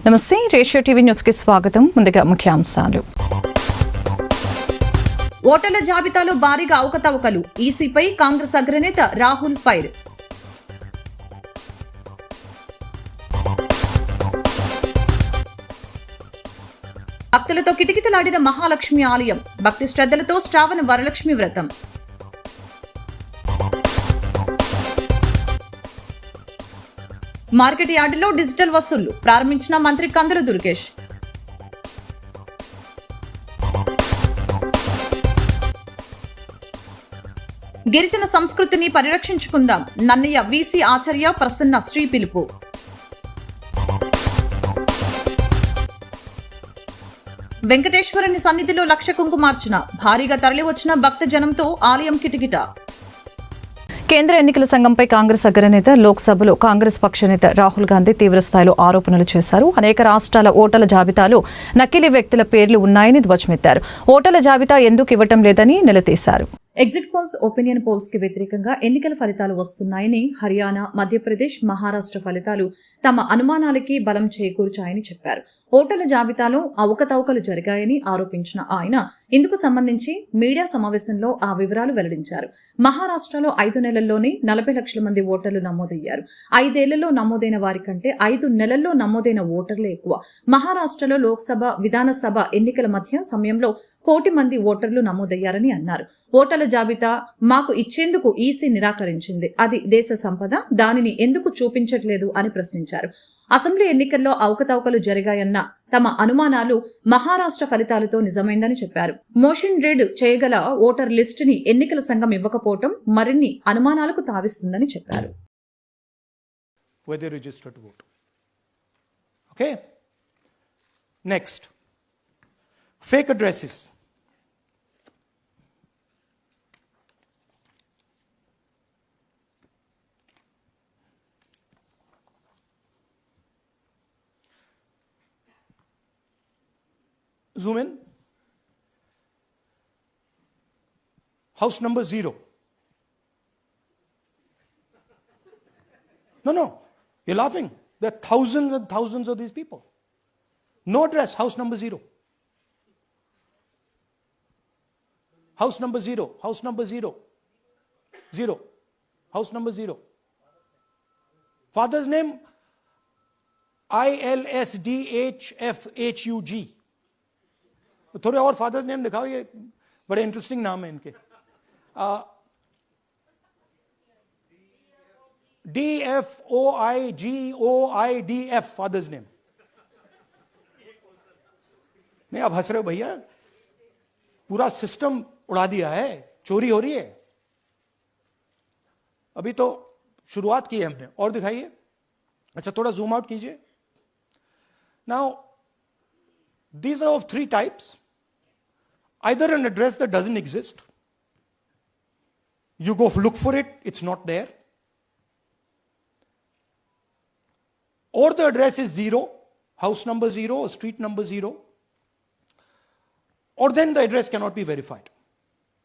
నమస్తే, ratio TV news కి స్వాగతం. ముందుగా ముఖ్యాంశాలు. ఓటర్ల జాబితాలో భారీగా అవకతవకలు, ఈసీపై కాంగ్రెస్ అగ్రనేత రాహుల్ ఫైర్. భక్తులతో కిటకిటలాడిన మహాలక్ష్మి ఆలయం, భక్తి శ్రద్ధలతో శ్రావణ వరలక్ష్మి వ్రతం. మార్కెట్ యార్డులో డిజిటల్ వసూళ్లు ప్రారంభించిన మంత్రి కందుల దుర్గేష్. గిరిజన సంస్కృతిని పరిరక్షించుకుందాం, నన్నయ్య వీసీ ఆచార్య ప్రసన్న శ్రీ పిలుపు. వెంకటేశ్వరుని సన్నిధిలో 1,00,000 కుంకుమార్చన, భారీగా తరలివచ్చిన భక్తజనంతో ఆలయం కిటకిట. కేంద్ర ఎన్నికల సంఘంపై కాంగ్రెస్ అగ్రనేత లోక్సభలో కాంగ్రెస్ పక్ష నేత రాహుల్ గాంధీ తీవ్రస్థాయిలో ఆరోపణలు చేశారు. అనేక రాష్ట్రాల ఓటర్ల జాబితాలో నకిలీ వ్యక్తుల పేర్లు ఉన్నాయని ధ్వజమెత్తారు. ఓటర్ల జాబితా ఎందుకు ఇవ్వటం లేదని నిలదీశారు. ఎగ్జిట్ పోల్స్, ఒపీనియన్ పోల్స్ కి వ్యతిరేకంగా ఎన్నికల ఫలితాలు వస్తున్నాయని, హర్యానా, మధ్యప్రదేశ్, మహారాష్ట్ర ఫలితాలు తమ అనుమానాలకి బలం చేకూర్చాయని చెప్పారు. ఓటర్ల జాబితాలో అవకతవకలు జరిగాయని ఆరోపించిన ఆయన ఇందుకు సంబంధించి మీడియా సమావేశంలో ఆ వివరాలు వెల్లడించారు. మహారాష్ట్రలో 5 నెలల్లోనే 40 లక్షల మంది ఓటర్లు నమోదయ్యారు. 5 ఏళ్లలో నమోదైన వారి కంటే 5 నెలల్లో నమోదైన ఓటర్లే ఎక్కువ. మహారాష్ట్రలో లోక్సభ, విధానసభ ఎన్నికల మధ్య సమయంలో 1 కోటి మంది ఓటర్లు నమోదయ్యారని అన్నారు. ఓటర్ల జాబితా మాకు ఇచ్చేందుకు ఈసీ నిరాకరించింది. అది దేశ సంపద, దానిని ఎందుకు చూపించట్లేదు అని ప్రశ్నించారు. అసెంబ్లీ ఎన్నికల్లో అవకతవకలు జరిగాయన్న తమ అనుమానాలు మహారాష్ట్ర ఫలితాలతో నిజమైందని చెప్పారు. మోషన్ రీడ్ చేయగల ఓటర్ లిస్ట్ ని ఎన్నికల సంఘం ఇవ్వకపోవటం మరిన్ని అనుమానాలకు తావిస్తుందని చెప్పారు. Next, fake addresses. Zoom in. House number 0. No, you're laughing. There are thousands and thousands of these people. No address, house number 0. House number 0, house number 0. 0. House number 0. Father's name ILSDHFHUG. थोड़े और father's name दिखाओ, ये बड़े interesting नाम है इनके. DFOIGOIDF father's name. नहीं, आप हंस रहे हो भैया, पूरा सिस्टम उड़ा दिया है, चोरी हो रही है. अभी तो शुरुआत की है हमने. और दिखाइए. अच्छा, थोड़ा जूम आउट कीजिए. Now these are of 3 types. Either an address that doesn't exist, you go look for it, it's not there, or the address is 0, house number 0 or street number 0, or then the address cannot be verified.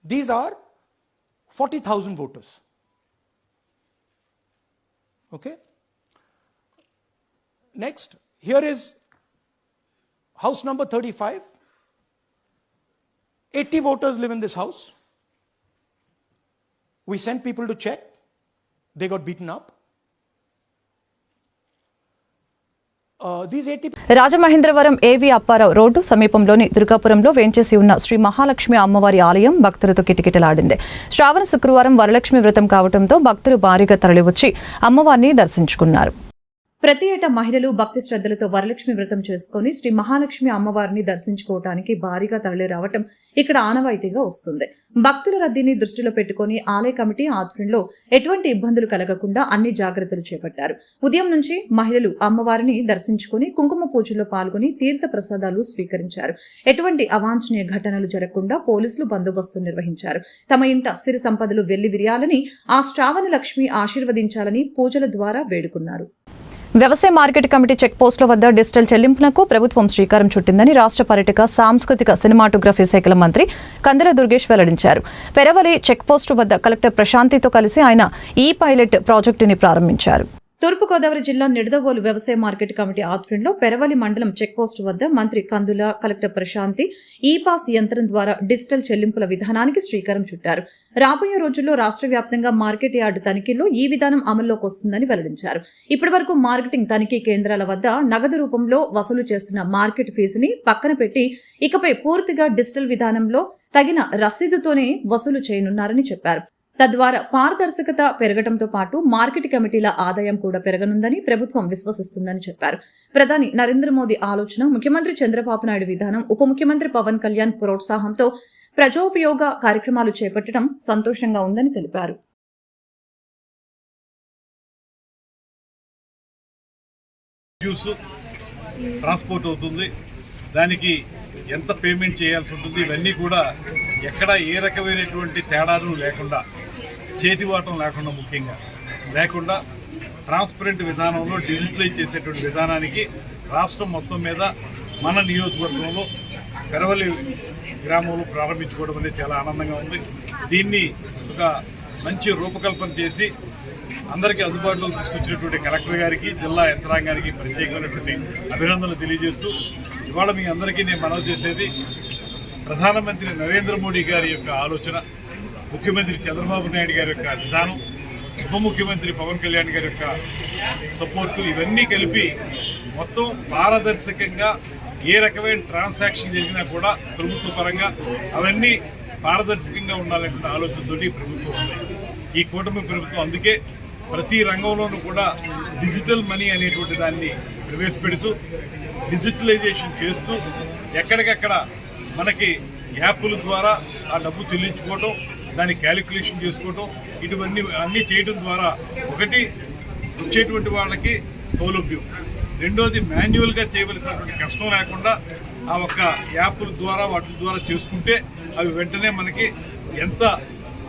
These are 40,000 voters. Okay? Next, here is house number 35. 80 voters live in this house. We sent people to check. They got beaten up. Rajamahendravaram ఏవి Apparao road సమీపంలోని దుర్గాపురంలో వేంచేసి ఉన్న శ్రీ మహాలక్ష్మి అమ్మవారి ఆలయం భక్తులతో కిటకిటలాడింది. శ్రావణ శుక్రవారం వరలక్ష్మి వ్రతం కావడంతో భక్తులు భారీగా తరలివచ్చి అమ్మవారిని దర్శించుకున్నారు. ప్రతి ఏటా మహిళలు భక్తి శ్రద్ధలతో వరలక్ష్మి వ్రతం చేసుకుని శ్రీ మహాలక్ష్మి అమ్మవారిని దర్శించుకోవటానికి భారీగా తరలి రావటం ఇక్కడ ఆనవాయితీగా వస్తుంది. భక్తుల రద్దీని దృష్టిలో పెట్టుకుని ఆలయ కమిటీ ఆధ్వర్యంలో ఎటువంటి ఇబ్బందులు కలగకుండా అన్ని జాగ్రత్తలు చేపట్టారు. ఉదయం నుంచి మహిళలు అమ్మవారిని దర్శించుకుని కుంకుమ పూజలో పాల్గొని తీర్థ ప్రసాదాలు స్వీకరించారు. ఎటువంటి అవాంఛనీయ ఘటనలు జరగకుండా పోలీసులు బందోబస్తు నిర్వహించారు. తమ ఇంట సిరి సంపదలు వెళ్లి విరియాలని, ఆ శ్రావణ లక్ష్మి ఆశీర్వదించాలని పూజల ద్వారా వేడుకున్నారు. వ్యవసాయ మార్కెట్ కమిటీ చెక్ పోస్టుల వద్ద డిజిటల్ చెల్లింపులకు ప్రభుత్వం శ్రీకారం చుట్టిందని రాష్ట్ర పర్యాటక సాంస్కృతిక సినిమాటోగ్రఫీ శాఖల మంత్రి కందుల దుర్గేష్ వెల్లడించారు. పెరవలి చెక్ పోస్టు వద్ద కలెక్టర్ ప్రశాంతితో కలిసి ఆయన ఈ పైలట్ ప్రాజెక్టుని ప్రారంభించారు. తూర్పుగోదావరి జిల్లా నిడదవోలు వ్యవసాయ మార్కెట్ కమిటీ ఆధ్వర్యంలో పెరవలి మండలం చెక్పోస్టు వద్ద మంత్రి కందుల, కలెక్టర్ ప్రశాంతి ఈ-పాస్ యంత్రం ద్వారా డిజిటల్ చెల్లింపుల విధానానికి శ్రీకారం చుట్టారు. రాబోయే రోజుల్లో రాష్ట్ర వ్యాప్తంగా మార్కెట్ యార్డు తనిఖీల్లో ఈ విధానం అమల్లోకి వస్తుందని వెల్లడించారు. ఇప్పటివరకు మార్కెటింగ్ తనిఖీ కేంద్రాల వద్ద నగదు రూపంలో వసూలు చేస్తున్న మార్కెట్ ఫీజుని పక్కన పెట్టి ఇకపై పూర్తిగా డిజిటల్ విధానంలో తగిన రసీదుతోనే వసూలు చేయనున్నారని చెప్పారు. తద్వారా పారదర్శకత పెరగడంతో పాటు మార్కెట్ కమిటీల ఆదాయం కూడా పెరగనుందని ప్రభుత్వం విశ్వసిస్తుందని చెప్పారు. ప్రధాని నరేంద్ర మోదీ ఆలోచన, ముఖ్యమంత్రి చంద్రబాబు నాయుడు విధానం, ఉప ముఖ్యమంత్రి పవన్ కళ్యాణ్ ప్రోత్సాహంతో ప్రజోపయోగ కార్యక్రమాలు చేపట్టడం సంతోషంగా ఉందని తెలిపారు. ట్రాన్స్పోర్ట్ అవుతుంది, దానికి ఎంత పేమెంట్ చేయాల్సి ఉంటుంది, ఇవన్నీ కూడా ఎక్కడ ఏ రకమైనటువంటి తేడాలు లేకుండా, చేతివాటం లేకుండా, ముఖ్యంగా లేకుండా ట్రాన్స్పరెంట్ విధానంలో డిజిటలైజ్ చేసేటువంటి విధానానికి రాష్ట్రం మొత్తం మీద మన నియోజకవర్గంలో పెరవలి గ్రామంలో ప్రారంభించుకోవడం అనేది చాలా ఆనందంగా ఉంది. దీన్ని ఒక మంచి రూపకల్పన చేసి అందరికీ అందుబాటులో తీసుకొచ్చినటువంటి కలెక్టర్ గారికి, జిల్లా యంత్రాంగానికి ప్రత్యేకమైనటువంటి అభినందనలు తెలియజేస్తూ, ఇవాళ మీ అందరికీ నేను మనవి చేసేది, ప్రధానమంత్రి నరేంద్ర మోడీ గారి యొక్క ఆలోచన, ముఖ్యమంత్రి చంద్రబాబు నాయుడు గారి యొక్క విధానం, ఉప ముఖ్యమంత్రి పవన్ కళ్యాణ్ గారి యొక్క సపోర్టు, ఇవన్నీ కలిపి మొత్తం పారదర్శకంగా ఏ రకమైన ట్రాన్సాక్షన్ జరిగినా కూడా ప్రభుత్వ పరంగా అవన్నీ పారదర్శకంగా ఉండాలనే ఆలోచనతో ప్రభుత్వం ఉంది. ఈ కూటమి ప్రభుత్వం అందుకే ప్రతి రంగంలోనూ కూడా డిజిటల్ మనీ అనేటువంటి దాన్ని ప్రవేశపెడుతూ, డిజిటలైజేషన్ చేస్తూ, ఎక్కడికక్కడ మనకి యాప్ల ద్వారా ఆ డబ్బు చెల్లించుకోవటం, దాన్ని క్యాలిక్యులేషన్ చేసుకోవటం, ఇటువన్నీ అన్నీ చేయడం ద్వారా ఒకటి వచ్చేటువంటి వాళ్ళకి సౌలభ్యం, రెండోది మాన్యువల్గా చేయవలసినటువంటి కష్టం లేకుండా ఆ ఒక్క యాప్ల ద్వారా వాటి ద్వారా చేసుకుంటే అవి వెంటనే మనకి ఎంత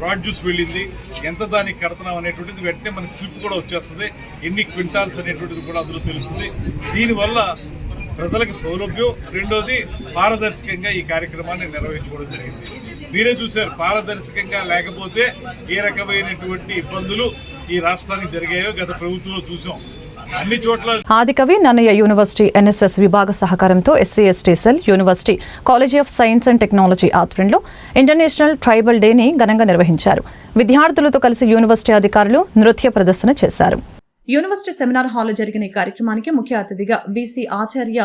ప్రాడ్యూస్ వెళ్ళింది, ఎంత దానికి కడతనం అనేటువంటిది వెంటనే మనకి స్లిప్ కూడా వచ్చేస్తుంది, ఎన్ని క్వింటాల్స్ అనేటువంటిది కూడా అందులో తెలుస్తుంది. దీనివల్ల ప్రజలకు సౌలభ్యం, రెండోది పారదర్శకంగా ఈ కార్యక్రమాన్ని నిర్వహించుకోవడం జరిగింది. మీరే చూశారు, పారదర్శకంగా లేకపోతే ఏ రకమైనటువంటి ఇబ్బందులు ఈ రాష్ట్రానికి జరిగాయో గత ప్రభుత్వంలో చూసాం. అన్ని చోట్ల ఆదికవి నన్నయ్య యూనివర్సిటీ ఎన్ఎస్ఎస్ విభాగ సహకారంతో ఎస్సీ/ఎస్టీ cell, university college of science and technology ఆధ్వర్యంలో ఇంటర్నేషనల్ ట్రైబల్ డేని ఘనంగా నిర్వహించారు. విద్యార్థులతో కలిసి యూనివర్సిటీ అధికారులు నృత్య ప్రదర్శన చేశారు. యూనివర్సిటీ సెమినార్ హాల్లో జరిగిన ఈ కార్యక్రమానికి ముఖ్య అతిథిగా బీసీ ఆచార్య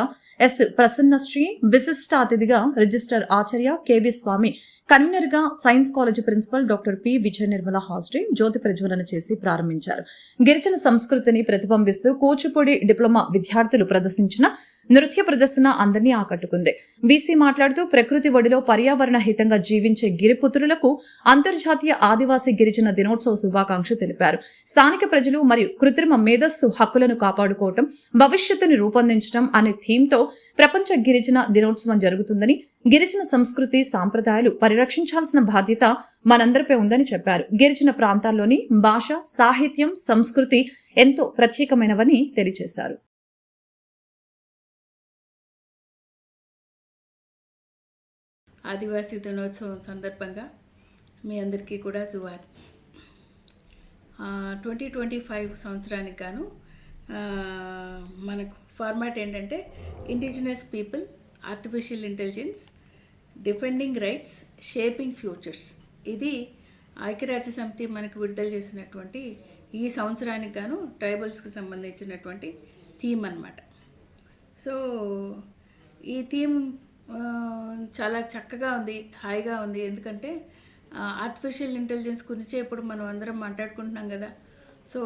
ఎస్ ప్రసన్నశ్రీ, విశిష్ట అతిథిగా రిజిస్టర్ ఆచార్య కెవి స్వామి, కన్వీనర్ గా science college principal doctor P Vijaya Nirmala హాజరై జ్యోతి ప్రజ్వలన చేసి ప్రారంభించారు. గిరిజన సంస్కృతిని ప్రతిబింబిస్తూ కూచిపూడి డిప్లొమా విద్యార్థులు ప్రదర్శించిన నృత్య ప్రదర్శన అందరినీ ఆకట్టుకుంది. వీసీ మాట్లాడుతూ ప్రకృతి ఒడిలో పర్యావరణ హితంగా జీవించే గిరిపుత్రులకు అంతర్జాతీయ ఆదివాసీ గిరిజన దినోత్సవ శుభాకాంక్షలు తెలిపారు. స్థానిక ప్రజలు మరియు కృత్రిమ మేధస్సు హక్కులను కాపాడుకోవటం, భవిష్యత్తుని రూపొందించడం అనే థీమ్తో ప్రపంచ గిరిజన దినోత్సవం జరుగుతుందని, గిరిజన సంస్కృతి సాంప్రదాయాలు పరిరక్షించాల్సిన బాధ్యత మనందరిపై ఉందని చెప్పారు. గిరిజన ప్రాంతాల్లోని భాష, సాహిత్యం, సంస్కృతి ఎంతో ప్రత్యేకమైనవని తెలియజేశారు. ఆదివాసీ దినోత్సవం సందర్భంగా మీ అందరికీ కూడా జువార్. 2025 సంవత్సరానికి గాను మనకు ఫార్మాట్ ఏంటంటే indigenous people, artificial intelligence, defending rights, shaping futures. ఇది ఐక్యరాజ్య సమితి మనకు విడుదల చేసినటువంటి ఈ సంవత్సరానికి గాను ట్రైబల్స్కి సంబంధించినటువంటి థీమ్ అన్నమాట. సో ఈ థీమ్ చాలా చక్కగా ఉంది, హాయిగా ఉంది. ఎందుకంటే ఆర్టిఫిషియల్ ఇంటెలిజెన్స్ గురించే ఇప్పుడు మనం అందరం మాట్లాడుకుంటున్నాం కదా. సో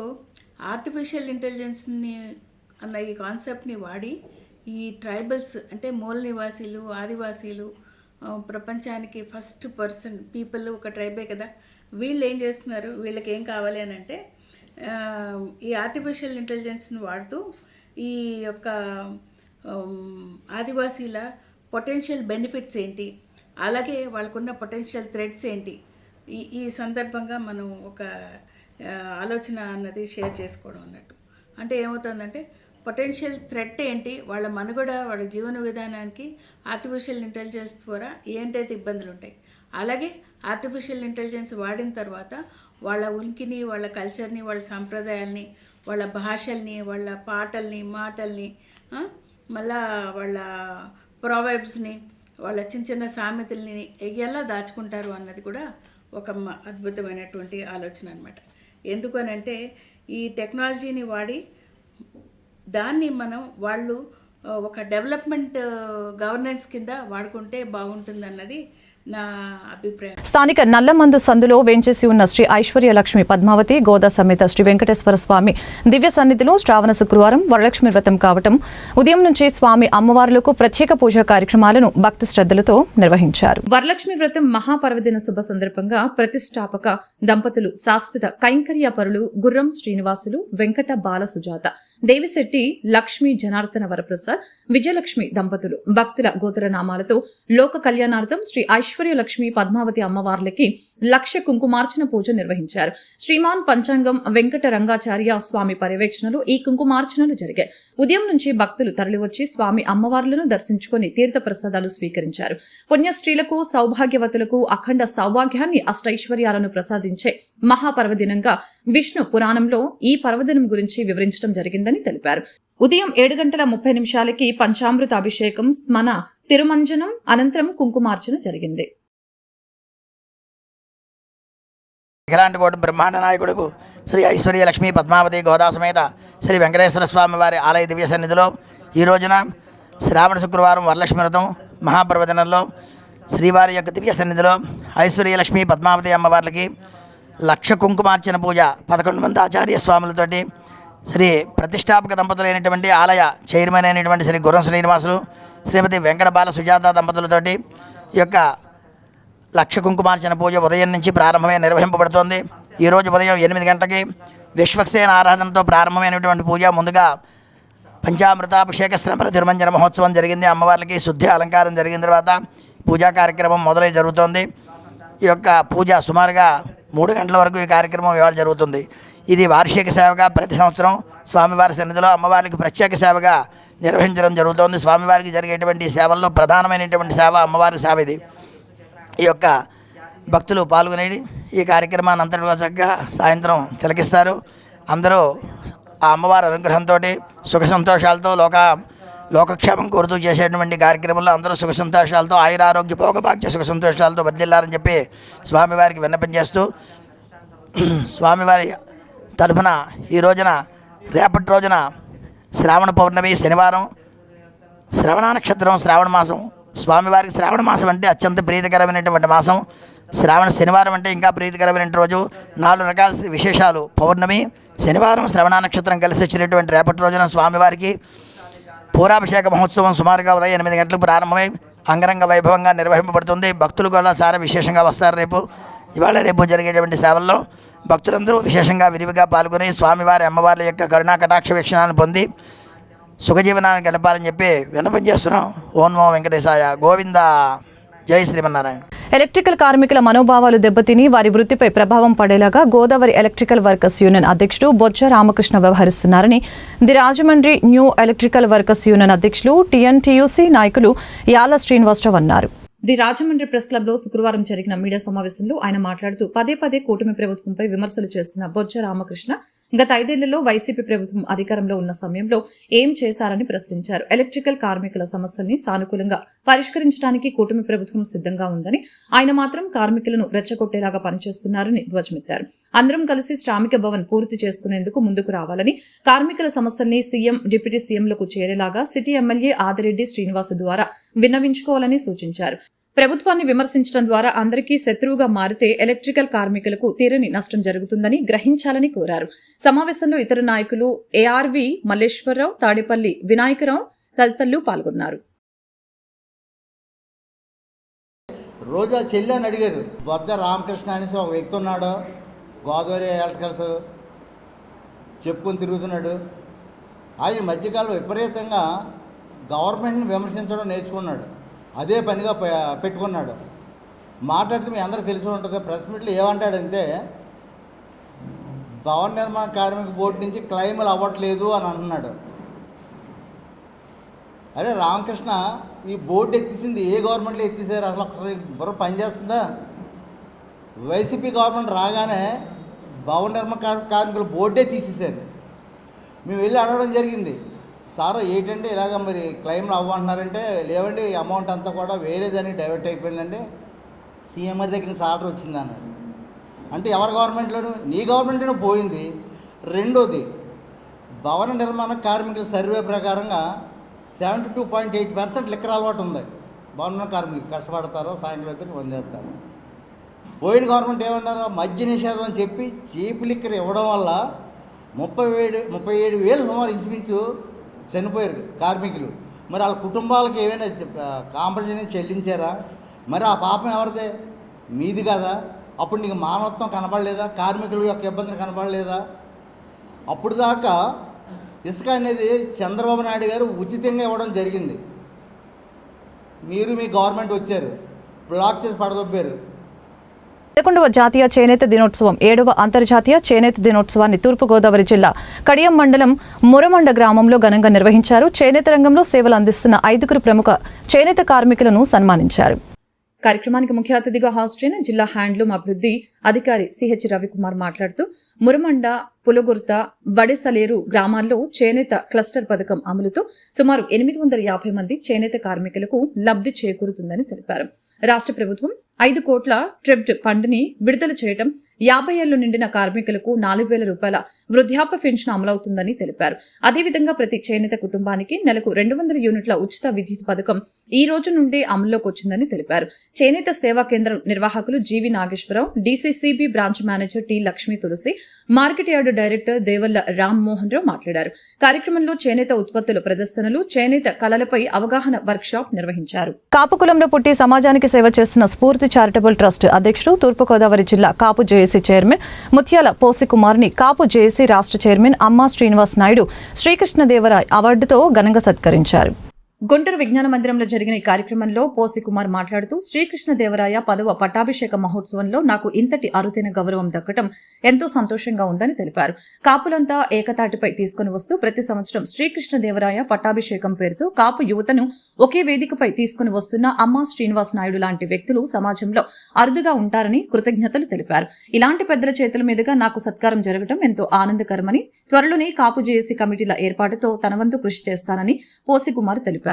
ఆర్టిఫిషియల్ ఇంటెలిజెన్స్ని అన్న ఈ కాన్సెప్ట్ని వాడి ఈ ట్రైబల్స్ అంటే మూల నివాసీలు, ఆదివాసీలు, ప్రపంచానికి ఫస్ట్ పర్సన్ పీపుల్ ఒక ట్రైబే కదా, వీళ్ళు ఏం చేస్తున్నారు, వీళ్ళకి ఏం కావాలి అని అంటే ఈ ఆర్టిఫిషియల్ ఇంటెలిజెన్స్ని వాడుతూ ఈ యొక్క ఆదివాసీల పొటెన్షియల్ బెనిఫిట్స్ ఏంటి, అలాగే వాళ్ళకున్న పొటెన్షియల్ థ్రెడ్స్ ఏంటి, ఈ సందర్భంగా మనం ఒక ఆలోచన అన్నది షేర్ చేసుకోవడం అన్నట్టు. అంటే ఏమవుతుందంటే పొటెన్షియల్ థ్రెట్ ఏంటి, వాళ్ళ మనుగడ, వాళ్ళ జీవన విధానానికి ఆర్టిఫిషియల్ ఇంటెలిజెన్స్ ద్వారా ఏంటైతే ఇబ్బందులు ఉంటాయి, అలాగే ఆర్టిఫిషియల్ ఇంటెలిజెన్స్ వాడిన తర్వాత వాళ్ళ ఉనికిని, వాళ్ళ కల్చర్ని, వాళ్ళ సాంప్రదాయాల్ని, వాళ్ళ భాషల్ని, వాళ్ళ పాటల్ని, మాటల్ని, మళ్ళా వాళ్ళ ప్రావెబ్స్ని, వాళ్ళ చిన్న చిన్న సామెతల్ని ఎలా దాచుకుంటారు అన్నది కూడా ఒక అద్భుతమైనటువంటి ఆలోచన అనమాట. ఎందుకనంటే ఈ టెక్నాలజీని వాడి దాన్ని వాళ్ళు ఒక డెవలప్మెంట్ గవర్నెన్స్ కింద వాడుకుంటే బాగుంటుందన్నది నా అభిప్రాయం. స్థానిక నల్లమందు సందులో వేంచేసి ఉన్న శ్రీ ఐశ్వర్య లక్ష్మి పద్మావతి గోదా సమేత శ్రీ వెంకటేశ్వర స్వామి దివ్య సన్నిధిలో శ్రావణ శుక్రవారం వరలక్ష్మి వ్రతం కావటం ఉదయం నుంచి స్వామి అమ్మవార్లకు ప్రత్యేక పూజా కార్యక్రమాలను భక్తి శ్రద్ధలతో నిర్వహించారు. వరలక్ష్మి వ్రతం మహాపర్వదిన శుభ సందర్భంగా ప్రతిష్టాపక దంపతులు శాశ్వత కైంకర్య పరులు గుర్రం శ్రీనివాసులు వెంకట బాల సుజాత దేవిశెట్టి లక్ష్మీ జనార్దన వరప్రసాద్ విజయలక్ష్మి దంపతులు భక్తుల గోత్రనామాలతో లోక కళ్యాణార్థం శ్రీ ఐశ్వర్య లక్ష్మి పద్మావతి అమ్మవార్లకి 1,00,000 కుంకుమార్చన పూజ నిర్వహించారు. శ్రీమాన్ పంచాంగం వెంకట రంగాచార్య స్వామి పర్యవేక్షణలో ఈ కుంకుమార్చనలు జరిగాయి. ఉదయం నుంచి భక్తులు తరలివచ్చి స్వామి అమ్మవార్లను దర్శించుకుని తీర్థ ప్రసాదాలు స్వీకరించారు. పుణ్యస్త్రీలకు సౌభాగ్యవతులకు అఖండ సౌభాగ్యాన్ని అష్టైశ్వర్యాలను ప్రసాదించే మహాపర్వదినంగా విష్ణు పురాణంలో ఈ పర్వదినం గురించి వివరించడం జరిగిందని తెలిపారు. ఉదయం 7:30 పంచామృత అభిషేకం స్మన తిరుమంజనం అనంతరం కుంకుమార్చన జరిగింది. ఇలాంటి కోటి బ్రహ్మాండ నాయకుడుకు శ్రీ ఐశ్వర్య లక్ష్మీ పద్మావతి గోదా సమేత శ్రీ వెంకటేశ్వర స్వామి వారి ఆలయ దివ్య సన్నిధిలో ఈ రోజున శ్రావణ శుక్రవారం వరలక్ష్మి వ్రతం మహాపర్వదినంలో శ్రీవారి యొక్క దివ్య సన్నిధిలో ఐశ్వర్య లక్ష్మీ పద్మావతి అమ్మవార్లకి 1,00,000 కుంకుమార్చన పూజ 11 మంది ఆచార్య స్వాములతోటి శ్రీ ప్రతిష్టాపక దంపతులైనటువంటి ఆలయ చైర్మన్ అయినటువంటి శ్రీ గుర్రం శ్రీనివాసులు శ్రీమతి వెంకట బాల సుజాత దంపతులతోటి ఈ యొక్క 1,00,000 కుంకుమార్చన పూజ ఉదయం నుంచి ప్రారంభమై నిర్వహింపబడుతోంది. ఈరోజు ఉదయం 8 గంటలకి విశ్వక్సేన ఆరాధనతో ప్రారంభమైనటువంటి పూజ ముందుగా పంచామృతాభిషేక శ్రమల తిరుమంజన మహోత్సవం జరిగింది. అమ్మవార్లకి శుద్ధి అలంకారం జరిగిన తర్వాత పూజా కార్యక్రమం మొదలై జరుగుతోంది. ఈ యొక్క పూజ సుమారుగా 3 గంటల వరకు ఈ కార్యక్రమం ఇవాళ జరుగుతుంది. ఇది వార్షిక సేవగా ప్రతి సంవత్సరం స్వామివారి సన్నిధిలో అమ్మవారికి ప్రత్యేక సేవగా నిర్వహించడం జరుగుతోంది. స్వామివారికి జరిగేటువంటి సేవల్లో ప్రధానమైనటువంటి సేవ అమ్మవారి సేవ ఇది. ఈ యొక్క భక్తులు పాల్గొనేది ఈ కార్యక్రమాన్ని అంతటిగా చక్కగా సాయంత్రం తిలకిస్తారు. అందరూ ఆ అమ్మవారి అనుగ్రహంతో సుఖ సంతోషాలతో లోకక్షేమం కోరుతూ చేసేటువంటి కార్యక్రమంలో అందరూ సుఖ సంతోషాలతో ఆయురారోగ్య భోగభాగ్య సుఖ సంతోషాలతో బదిలిల్లారని చెప్పి స్వామివారికి విన్నపం చేస్తూ స్వామివారి తరఫున ఈ రోజున రేపటి రోజున శ్రావణ పౌర్ణమి శనివారం శ్రవణ నక్షత్రం శ్రావణ మాసం స్వామివారికి శ్రావణ మాసం అంటే అత్యంత ప్రీతికరమైనటువంటి మాసం. శ్రావణ శనివారం అంటే ఇంకా ప్రీతికరమైన రోజు. 4 రకాల విశేషాలు పౌర్ణమి శనివారం శ్రవణ నక్షత్రం కలిసి వచ్చినటువంటి రేపటి రోజున స్వామివారికి పూరాభిషేక మహోత్సవం సుమారుగా ఉదయం 8 గంటలకు ప్రారంభమై అంగరంగ వైభవంగా నిర్వహింపబడుతుంది. భక్తులు కూడా చాలా విశేషంగా వస్తారు. రేపు జరిగేటువంటి సేవల్లో భక్తులందరూ విశేషంగా విరివిగా పాల్గొని స్వామివారి అమ్మవార్ల యొక్క కరుణా కటాక్ష వీక్షణాన్ని పొంది సుఖజీవనాన్ని గడపాలని చెప్పి విన్నపం చేస్తున్నాం. ఓం నమో వెంకటేశాయ. గోవింద. జై శ్రీమన్నారాయణ. ఎలక్ట్రికల్ కార్మికుల మనోభావాలు దెబ్బతిని వారి వృత్తిపై ప్రభావం పడేలాగా గోదావరి ఎలక్ట్రికల్ వర్కర్స్ యూనియన్ అధ్యక్షుడు బొజ్జ రామకృష్ణ వ్యవహరిస్తున్నారని the Rajahmundry new electrical workers union అధ్యక్షులు టీఎన్టీయూసీ నాయకులు యాల శ్రీనివాసరావు అన్నారు. ది రాజమండ్రి ప్రెస్ క్లబ్ లో శుక్రవారం జరిగిన మీడియా సమావేశంలో ఆయన మాట్లాడుతూ పదే కూటమి ప్రభుత్వంపై విమర్శలు చేస్తున్న బొజ్జ రామకృష్ణ గత 5 ఏళ్లలో వైసీపీ ప్రభుత్వం అధికారంలో ఉన్న సమయంలో ఏం చేశారని ప్రశ్నించారు. ఎలక్ట్రికల్ కార్మికుల సమస్యల్ని సానుకూలంగా పరిష్కరించడానికి కూటమి ప్రభుత్వం సిద్ధంగా ఉందని, ఆయన మాత్రం కార్మికులను రెచ్చగొట్టేలాగా పనిచేస్తున్నారని ధ్వజమెత్తారు. అందరం కలిసి శ్రామిక భవన్ పూర్తి చేసుకునేందుకు ముందుకు రావాలని, కార్మికుల సమస్యల్ని సీఎం డిప్యూటీ సీఎంలకు చేరేలాగా సిటీ ఎమ్మెల్యే ఆదిరెడ్డి శ్రీనివాస్ ద్వారా విన్నవించుకోవాలని సూచించారు. ప్రభుత్వాన్ని విమర్శించడం ద్వారా అందరికీ శత్రువుగా మారితే ఎలక్ట్రికల్ కార్మికులకు తీరని నష్టం జరుగుతుందని గ్రహించాలని కోరారు. సమావేశంలో ఇతర నాయకులు ఏఆర్వి మల్లేశ్వరరావు, తాడేపల్లి వినాయకరావు తదితరులు పాల్గొన్నారు. రోజా చెల్లి అని అడిగారు. బొజ్జ రామకృష్ణ అనేసి ఒక వ్యక్తి ఉన్నాడు, గోదావరి ఎలక్ట్రికల్స్ చెప్పుకొని తిరుగుతున్నాడు. ఆయన మధ్యకాలంలో విపరీతంగా గవర్నమెంట్ని విమర్శించడం నేర్చుకున్నాడు. అదే పనిగా పెట్టుకున్నాడు. మాట్లాడితే మీ అందరికీ తెలిసి ఉంటుంది. ప్రెస్ మీట్లో ఏమంటాడంటే భవన నిర్మాణ కార్మిక బోర్డు నుంచి క్లెయిములు అవ్వట్లేదు అని అంటున్నాడు. అరే రామకృష్ణ, ఈ బోర్డు ఎత్తేసింది ఏ గవర్నమెంట్లో ఎత్తేసారు? అసలు ఒకసారి బుర్ర పనిచేస్తుందా? వైసీపీ గవర్నమెంట్ రాగానే భవన నిర్మాణ కార్మికుల బోర్డే తీసేశారు. మేము వెళ్ళి అడగడం జరిగింది, సార్ ఏంటంటే ఇలాగ మరి క్లెయిమ్లు అవ్వంటున్నారంటే లేవండి అమౌంట్ అంతా కూడా వేరే దానికి డైవర్ట్ అయిపోయిందండి, సీఎం దగ్గర నుంచి ఆర్డర్ వచ్చింది అన్నాడు. అంటే ఎవరి గవర్నమెంట్లోనూ నీ గవర్నమెంట్లోనూ పోయింది. రెండోది, భవన నిర్మాణ కార్మికుల సర్వే ప్రకారంగా 72.8% లిక్కర్ అలవాటు ఉంది. భవన కార్మికులు కష్టపడతారు, సాయంత్రం అయితే పొందేస్తారు. పోయిన గవర్నమెంట్ ఏమన్నారు, మద్య నిషేధం అని చెప్పి చీప్ లిక్కర్ ఇవ్వడం వల్ల 37,000 సుమారు ఇంచుమించు చనిపోయారు కార్మికులు. మరి వాళ్ళ కుటుంబాలకు ఏమైనా కాంపెన్సేషన్ చెల్లించారా? మరి ఆ పాపం ఎవరిదే? మీది కదా. అప్పుడు నీకు మానవత్వం కనబడలేదా? కార్మికుల యొక్క ఇబ్బందులు కనబడలేదా? అప్పుడు దాకా ఇసుక అనేది చంద్రబాబు నాయుడు గారు ఉచితంగా ఇవ్వడం జరిగింది. మీరు మీ గవర్నమెంట్ వచ్చారు, బ్లాక్ చేసి పడదొబ్బారు. 11వ జాతీయ చేనేత దినోత్సవం 7వ అంతర్జాతీయ చేనేత దినోత్సవాన్ని తూర్పుగోదావరి జిల్లా కడియం మండలం మురమండ గ్రామంలో ఘనంగా నిర్వహించారు. చేనేత రంగంలో సేవలు అందిస్తున్న 5 ప్రముఖ చేనేత కార్మికులను సన్మానించారు. కార్యక్రమానికి ముఖ్య అతిథిగా హాజరైన జిల్లా హ్యాండ్లూమ్ అభివృద్ధి అధికారి సిహెచ్ రవికుమార్ మాట్లాడుతూ మురమండ, పులగుర్త, వడిసలేరు గ్రామాల్లో చేనేత క్లస్టర్ పథకం అమలుతో సుమారు 850 మంది చేనేత కార్మికులకు లబ్ధి చేకూరుతుందని తెలిపారు. రాష్ట్ర ప్రభుత్వం 5 కోట్ల ట్రిప్ట్ ఫండ్ని విడుదల చేయడం, 50 ఏళ్లు నిండిన కార్మికులకు 4,000 రూపాయల వృద్ధాప్య పెన్షన్ అమలవుతుందని తెలిపారు. అదేవిధంగా ప్రతి చేనేత కుటుంబానికి నెలకు 200 యూనిట్ల ఉచిత విద్యుత్ పథకం ఈ రోజు నుండే అమల్లోకి వచ్చిందని తెలిపారు. చేనేత సేవా కేంద్రం నిర్వాహకులు GV Nageswararao, DCCB branch manager T Lakshmi Tulasi, market yard director Devalla Ram Mohan Rao మాట్లాడారు. కార్యక్రమంలో చేనేత ఉత్పత్తుల ప్రదర్శనలు, చేనేత కళలపై అవగాహన వర్క్ షాప్ నిర్వహించారు. కాపు కులంలో పుట్టి సమాజానికి సేవ చేస్తున్న స్ఫూర్తి చారిటబుల్ ట్రస్ట్ అధ్యక్షుడు, తూర్పుగోదావరి జిల్లా కాపు జేఏసీ చైర్మన్ ముత్యాల పోసి కుమార్ని కాపు జేఏసీ రాష్ట్ర చైర్మన్ అమ్మా శ్రీనివాస్ నాయుడు శ్రీకృష్ణదేవరాయ అవార్డుతో ఘనంగా సత్కరించారు. గుంటూరు విజ్ఞాన మందిరంలో జరిగిన ఈ కార్యక్రమంలో పోసి కుమార్ మాట్లాడుతూ శ్రీకృష్ణదేవరాయ 10వ పట్టాభిషేక మహోత్సవంలో నాకు ఇంతటి అరుదైన గౌరవం దక్కడం ఎంతో సంతోషంగా ఉందని తెలిపారు. కాపులంతా ఏకతాటిపై తీసుకుని వస్తూ ప్రతి సంవత్సరం శ్రీకృష్ణదేవరాయ పట్టాభిషేకం పేరుతో కాపు యువతను ఒకే వేదికపై తీసుకుని వస్తున్న అమ్మా శ్రీనివాస్ నాయుడు లాంటి వ్యక్తులు సమాజంలో అరుదుగా ఉంటారని కృతజ్ఞతలు తెలిపారు. ఇలాంటి పెద్దల చేతుల మీదుగా నాకు సత్కారం జరగడం ఎంతో ఆనందకరమని, త్వరలోనే కాపు జేఏసీ కమిటీల ఏర్పాటుతో తన వంతు కృషి చేస్తానని పోసి కుమార్ తెలిపారు.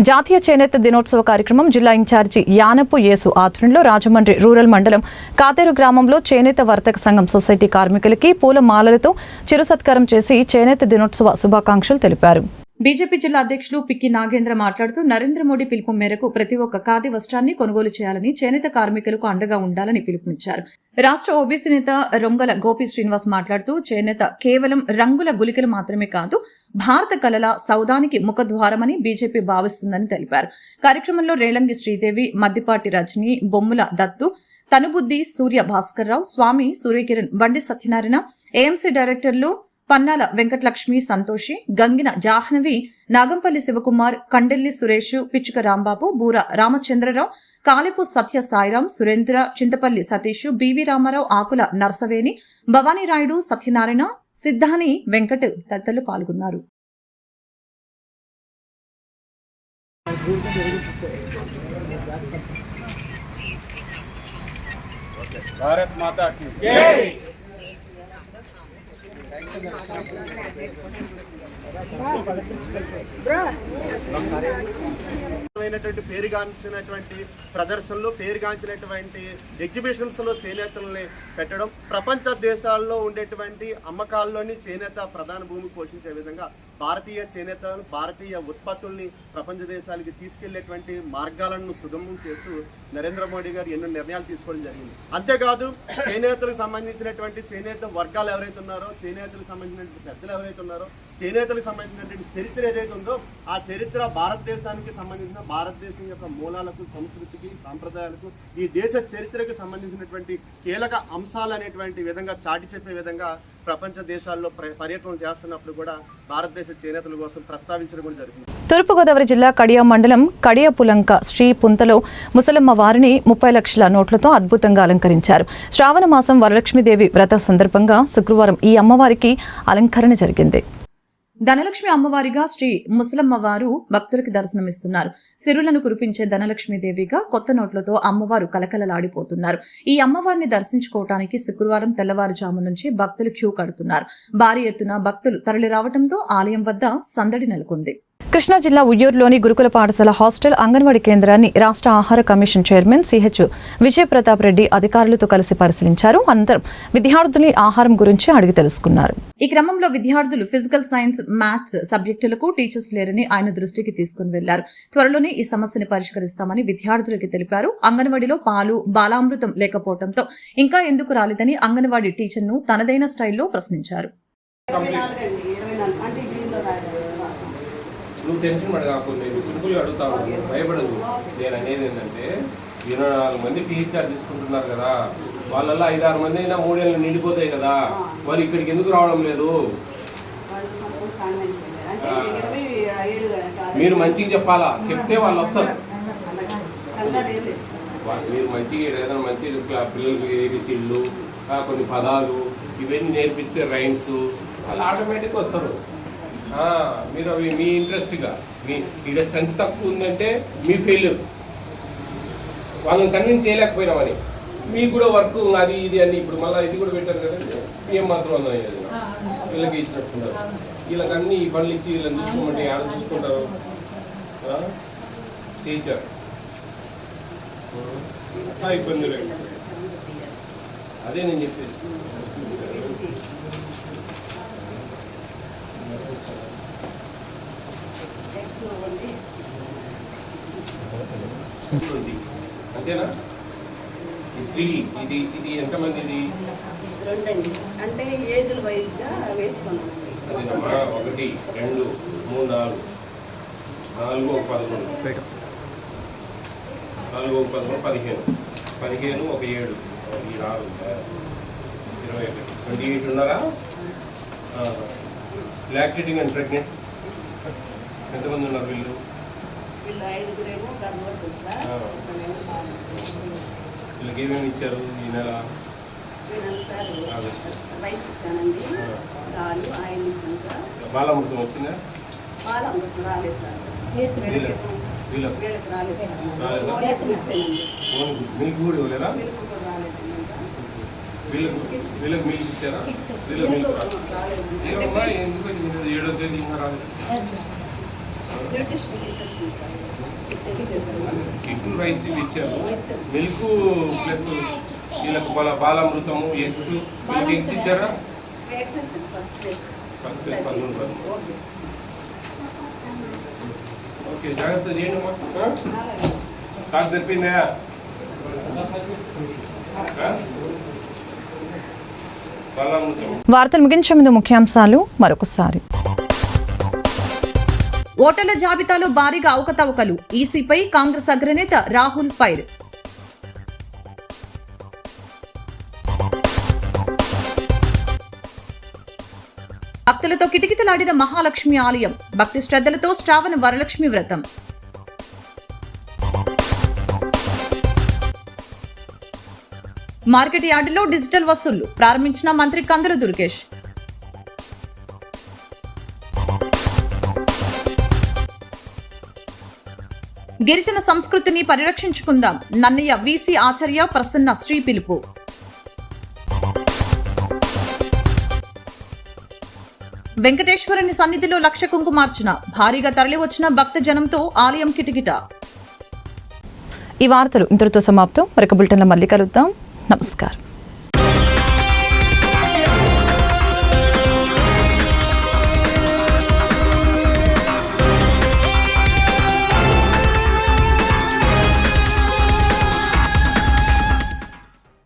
జాతీయ చేనేత దినోత్సవ కార్యక్రమం జిల్లా ఇన్ఛార్జి యానపు యేసు ఆధ్వర్యంలో రాజమండ్రి రూరల్ మండలం కాతేరు గ్రామంలో చేనేత వర్తక సంఘం సొసైటీ కార్మికులకి పూల మాలలతో చిరు సత్కారం చేసి చేనేత దినోత్సవ శుభాకాంక్షలు తెలిపారు. బీజేపీ జిల్లా అధ్యక్షులు పిక్కి నాగేంద్ర మాట్లాడుతూ నరేంద్ర మోడీ పిలుపు మేరకు ప్రతి ఒక్క ఖాదీ వస్త్రాన్ని కొనుగోలు చేయాలని, చేనేత కార్మికులకు అండగా ఉండాలని పిలుపునిచ్చారు. రాష్ట్ర ఓబీసీ నేత రొంగల గోపి శ్రీనివాస్ మాట్లాడుతూ చేనేత కేవలం రంగుల గులికలు మాత్రమే కాదు, భారత కళల సౌదానికి ముఖద్వారమని బీజేపీ భావిస్తుందని తెలిపారు. కార్యక్రమంలో రేలంగి శ్రీదేవి, మద్దిపాటి రజని, బొమ్ముల దత్తు, తనుబుద్ది సూర్య భాస్కర్రావు, స్వామి సూర్యకిరణ్, బండి సత్యనారాయణ, ఏఎంసీ డైరెక్టర్లు పన్నాల వెంకటలక్ష్మి, సంతోషి, గంగిన జాహ్నవి, నాగంపల్లి శివకుమార్, కండెల్లి సురేష్, పిచ్చుక రాంబాబు, బూర రామచంద్రరావు, కాలిపు సత్య సాయిరాం, సురేంద్ర, చింతపల్లి సతీష్, బివి రామారావు, ఆకుల నర్సవేణి, భవానీరాయుడు, సత్యనారాయణ, సిద్ధాని వెంకట్ తదితరులు పాల్గొన్నారు. భారత్ మాతా కీ జై. పేరుగాంచినటువంటి ప్రదర్శనలు, పేరుగాంచినటువంటి ఎగ్జిబిషన్స్లో చేనేతల్ని పెట్టడం, ప్రపంచ దేశాల్లో ఉండేటువంటి అమ్మకాల్లోని చేనేత ప్రధాన భూమి పోషించే విధంగా భారతీయ చేనేతలను, భారతీయ ఉత్పత్తుల్ని ప్రపంచ దేశాలకి తీసుకెళ్లేటువంటి మార్గాలను సుగమం చేస్తూ నరేంద్ర మోడీ గారు ఎన్నో నిర్ణయాలు తీసుకోవడం జరిగింది. అంతేకాదు చేనేతలకు సంబంధించినటువంటి చేనేత వర్గాలు ఎవరైతే ఉన్నారో, చేనేతలకు సంబంధించినటువంటి పెద్దలు ఎవరైతే ఉన్నారో, చేనేతలకు సంబంధించినటువంటి చరిత్ర ఏదైతే ఉందో ఆ చరిత్ర భారతదేశానికి సంబంధించిన, భారతదేశం యొక్క మూలాలకు, సంస్కృతికి, సాంప్రదాయాలకు, ఈ దేశ చరిత్రకు సంబంధించినటువంటి కీలక అంశాలు అనేటువంటి విధంగా చాటి చెప్పే విధంగా ప్రపంచ దేశాల్లో పర్యటన చేస్తున్నప్పుడు కూడా భారతదేశ చేనేతల కోసం ప్రస్తావించడం కూడా జరిగింది. తూర్పుగోదావరి జిల్లా కడియా మండలం కడియపులంక శ్రీ పుంతలో ముసలమ్మ వారిని 30 లక్షల నోట్లతో అద్భుతంగా అలంకరించారు. శ్రావణ మాసం వరలక్ష్మీదేవి వ్రత సందర్భంగా శుక్రవారం ఈ అమ్మవారికి అలంకరణ జరిగింది. ధనలక్ష్మి అమ్మవారిగా శ్రీ ముసలమ్మవారు భక్తులకు దర్శనమిస్తున్నారు. సిరులను కురిపించే ధనలక్ష్మీదేవిగా కొత్త నోట్లతో అమ్మవారు కలకలలాడిపోతున్నారు. ఈ అమ్మవారిని దర్శించుకోవడానికి శుక్రవారం తెల్లవారుజాము నుంచి భక్తులు క్యూ కడుతున్నారు. భారీ ఎత్తున భక్తులు తరలి రావడంతో ఆలయం వద్ద సందడి నెలకొంది. కృష్ణా జిల్లా ఉయ్యూరులోని గురుకుల పాఠశాల హాస్టల్ అంగన్వాడీ కేంద్రాన్ని రాష్ట్ర ఆహార commission chairman CH Vijay Pratap Reddy అధికారులతో కలిసి పరిశీలించారు. అనంతరం విద్యార్థుల్ని ఆహారం గురించి అడిగి తెలుసుకున్నారు. ఈ క్రమంలో విద్యార్థులు ఫిజికల్ సైన్స్, మ్యాథ్స్ సబ్జెక్టులకు టీచర్స్ లేరని ఆయన దృష్టికి తీసుకుని వెళ్లారు. త్వరలోనే ఈ సమస్యను పరిష్కరిస్తామని విద్యార్థులకి తెలిపారు. అంగన్వాడీలో పాలు, బాలామృతం లేకపోవడంతో ఇంకా ఎందుకు రాలేదని అంగన్వాడీ టీచర్ను తనదైన స్టైల్లో ప్రశ్నించారు. నువ్వు టెన్షన్ పడ కాకుండా నేను సింపుల్గా అడుగుతాను, భయపడదు. నేను అనేది ఏంటంటే 24 మంది టీచర్ తీసుకుంటున్నారు కదా, వాళ్ళల్లో 5-6 మంది అయినా 3 ఏళ్ళు నిండిపోతాయి కదా, వాళ్ళు ఇక్కడికి ఎందుకు రావడం లేదు? మీరు మంచిగా చెప్పాలా, చెప్తే వాళ్ళు వస్తారు. మీరు మంచిగా ఏదైనా మంచి పిల్లలకి ఏబిసిడ్లు, కొన్ని పదాలు ఇవన్నీ నేర్పిస్తే రైమ్స్, వాళ్ళు ఆటోమేటిక్గా వస్తారు. మీరు అవి మీ ఇంట్రెస్ట్గా మీ ఇక్కడ స్ట్రెంత్ తక్కువ ఉందంటే మీ ఫెయిల్యూర్, వాళ్ళని కన్విన్స్ చేయలేకపోయినామని. మీకు కూడా వర్క్ అది ఇది అని ఇప్పుడు మళ్ళీ ఇది కూడా పెట్టారు కదండి, సీఎం మాత్రం అందరూ వీళ్ళకి ఇచ్చినట్టున్నారు. వీళ్ళకన్నీ ఈ పనులు ఇచ్చి వీళ్ళని చూసుకోమంటే ఆడ చూసుకుంటారు టీచర్. ఇబ్బంది లేదు, అదే నేను చెప్పేది. అంతేనా? ఇది ఇది ఎంతమంది? ఇది అంటే ఏజ్ల వైజ్గా వేసుకున్నాం. 1, 2, 3, 4, 4, 11, 4, 11, 15, 15, 1, 7, 21, 28 ఉన్నారా? లాక్టేటింగ్ అండ్ ప్రెగ్నెంట్ ఎంతమంది ఉన్నారు? వీళ్ళు 5గురేమో గర్భవతులు సార్. వీళ్ళకి ఏమేమి ఇచ్చారు ఈ నెల? రైస్ ఇచ్చానండి, దాలు ఆయన ఇచ్చాను సార్. బాలామృతం వచ్చిందా? బాలామృతం రాలేదు సార్, వీళ్ళకి రాలేదు సార్. మిల్క్ కూడా ఇవ్వలేరా? మిల్క్ కూడా రాలేదు. వీళ్ళకి మిల్క్ ఇచ్చారా? వీళ్ళకి మిల్క్ రాలేదు. ఏమమ్మా ఎందుకు 7వ తేదీ ఇంకా రాలేదు? కిట్లు రైస్ ఇచ్చారు, మిల్క్ ప్లస్ వీళ్ళకు బాలామృతము, ఎగ్స్. వీళ్ళకి ఎగ్స్ ఇచ్చారా? ఫస్ట్ 11. ఓకే, జాగ్రత్త చేయండి అమ్మా. సార్ తెప్పిందా? బాలామృతం. వార్తలు ముగించే ముందు ముఖ్యాంశాలు మరొకసారి. ఓటర్ల జాబితాలో భారీగా అవకతవకలు, ఈసీపై కాంగ్రెస్ అగ్రనేత రాహుల్ ఫైర్. భక్తులతో కిటకిటలాడిన మహాలక్ష్మి ఆలయం, భక్తి శ్రద్ధలతో శ్రావణ వరలక్ష్మి వ్రతం. మార్కెట్ యార్డులో డిజిటల్ వసూళ్లు ప్రారంభించిన మంత్రి కందుల దుర్గేష్. గిరిజన సంస్కృతిని పరిరక్షించుకుందాం, నన్నయ్య వీసీ ఆచార్య ప్రసన్న శ్రీ పిలుపు. వెంకటేశ్వరుని సన్నిధిలో 1,00,000 కుంకుమార్చన, భారీగా తరలివచ్చిన భక్తజనంతో ఆలయం కిటకిట. ఈ వార్తలు ఇంతటితో సమాప్తం. మరొక బులెటిన్లో మళ్ళీ కలుద్దాం. నమస్కారం.